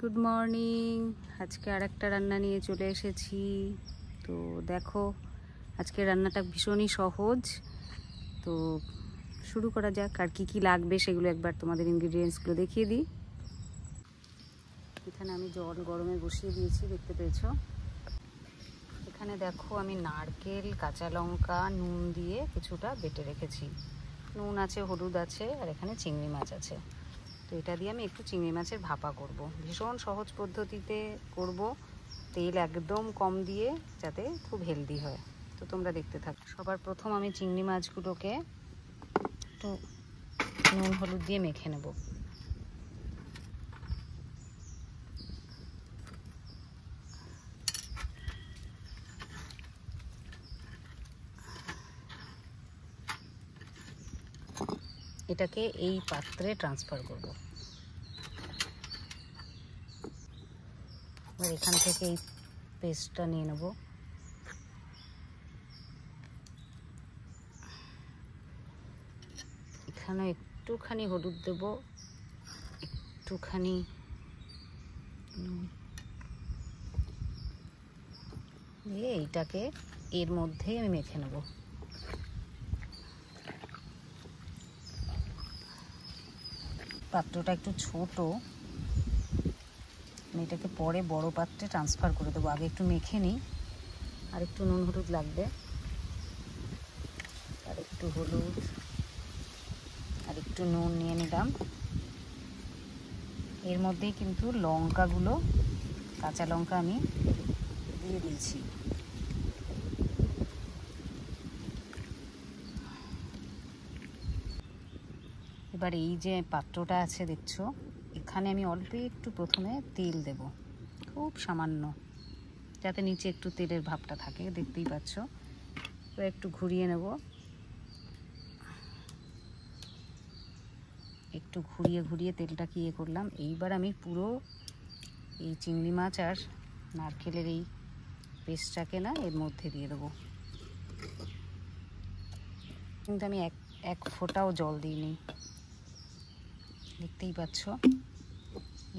Good morning. আজকে আরেকটা রান্না নিয়ে চলে এসেছি। তো দেখো, আজকে রান্নাটা ভীষণই সহজ। তো শুরু করা যাক। আর কি কি লাগবে সেগুলো একবার তোমাদের ইনগ্রিডিয়েন্টসগুলো দেখিয়ে দিই। এখানে আমি জল গরমে বসিয়ে দিয়েছি, দেখতে পেয়েছো। এখানে দেখো আমি নারকেল, কাঁচা লঙ্কা, নুন দিয়ে কিছুটা বেটে রেখেছি। নুন আছে, হলুদ আছে, আর এখানে চিংড়ি মাছ আছে। তো এটা দিয়ে আমি একটু চিংড়ি মাছের ভাপা করব। ভীষণ সহজ পদ্ধতিতে করব, তেল একদম কম দিয়ে, যাতে খুব হেলদি হয়। তো তোমরা দেখতে থাকো। সবার প্রথম আমি চিংড়ি মাছগুলোকে একটু নুন হলুদ দিয়ে মেখে নেব। এটাকে এই পাত্রে ট্রান্সফার করব। এবার এখান থেকে এই পেস্টটা নিয়ে নেব। এখানে একটুখানি হলুদ দেব, একটুখানি দিয়ে এইটাকে এর মধ্যেই আমি মেখে নেব। পাত্রটা একটু ছোট, আমি এটাকে পরে বড় পাত্রে ট্রান্সফার করে দেবো। আগে একটু মেখে নিই। আর একটু নুন হলুদ লাগবে, আর একটু হলুদ, আর একটু নুন নিয়ে নিলাম। এর মধ্যেই কিন্তু লঙ্কাগুলো, কাঁচা লঙ্কা আমি দিয়ে দিয়েছি। এবার এই যে পাত্রটা আছে দেখছো, এখানে আমি অল্প একটু প্রথমে তেল দেব, খুব সামান্য, যাতে নিচে একটু তেলের ভাবটা থাকে, দেখতেই পাচ্ছ। এবার একটু ঘুরিয়ে নেব, একটু ঘুরিয়ে ঘুরিয়ে তেলটাকে ইয়ে করলাম। এইবার আমি পুরো এই চিংড়ি মাছ আর নারকেলের এই পেস্টটাকে না এর মধ্যে দিয়ে দেবো। কিন্তু আমি এক ফোঁটাও জল দিইনি, দেখতেই পাচ্ছ।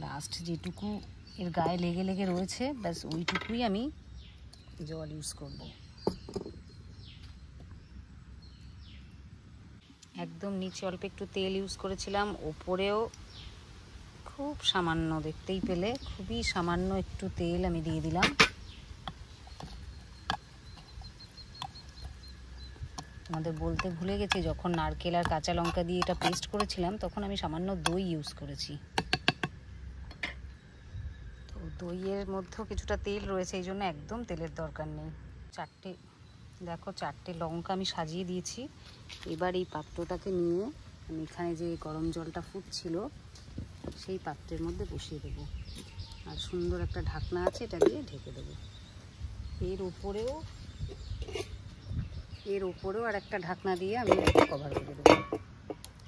লাস্ট যেটুকু এর গায়ে লেগে লেগে রয়েছে, ব্যাস ওইটুকুই আমি জল ইউজ করব। একদম নিচে অল্প একটু তেল ইউজ করেছিলাম, ওপরেও খুব সামান্য, দেখতেই পেলে খুবই সামান্য একটু তেল আমি দিয়ে দিলাম। তোমাদের বলতে ভুলে গেছি, যখন নারকেল আর কাঁচা লঙ্কা দিয়ে এটা পেস্ট করেছিলাম, তখন আমি সামান্য দই ইউজ করেছি। তো দইয়ের মধ্যেও কিছুটা তেল রয়েছে, এই জন্য একদম তেলের দরকার নেই। চারটে লঙ্কা আমি সাজিয়ে দিয়েছি। এবার এই পাত্রটাকে নিয়ে আমি এখানে যে গরম জলটা ফুটছিল সেই পাত্রের মধ্যে বসিয়ে দেবো। আর সুন্দর একটা ঢাকনা আছে, এটা দিয়ে ঢেকে দেবো। এর উপরেও আর একটা ঢাকনা দিয়ে আমি কভার করে দেবো।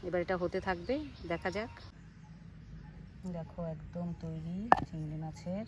এবার এটা হতে থাকবে, দেখা যাক। দেখো একদম তৈরি চিংড়ি মাছের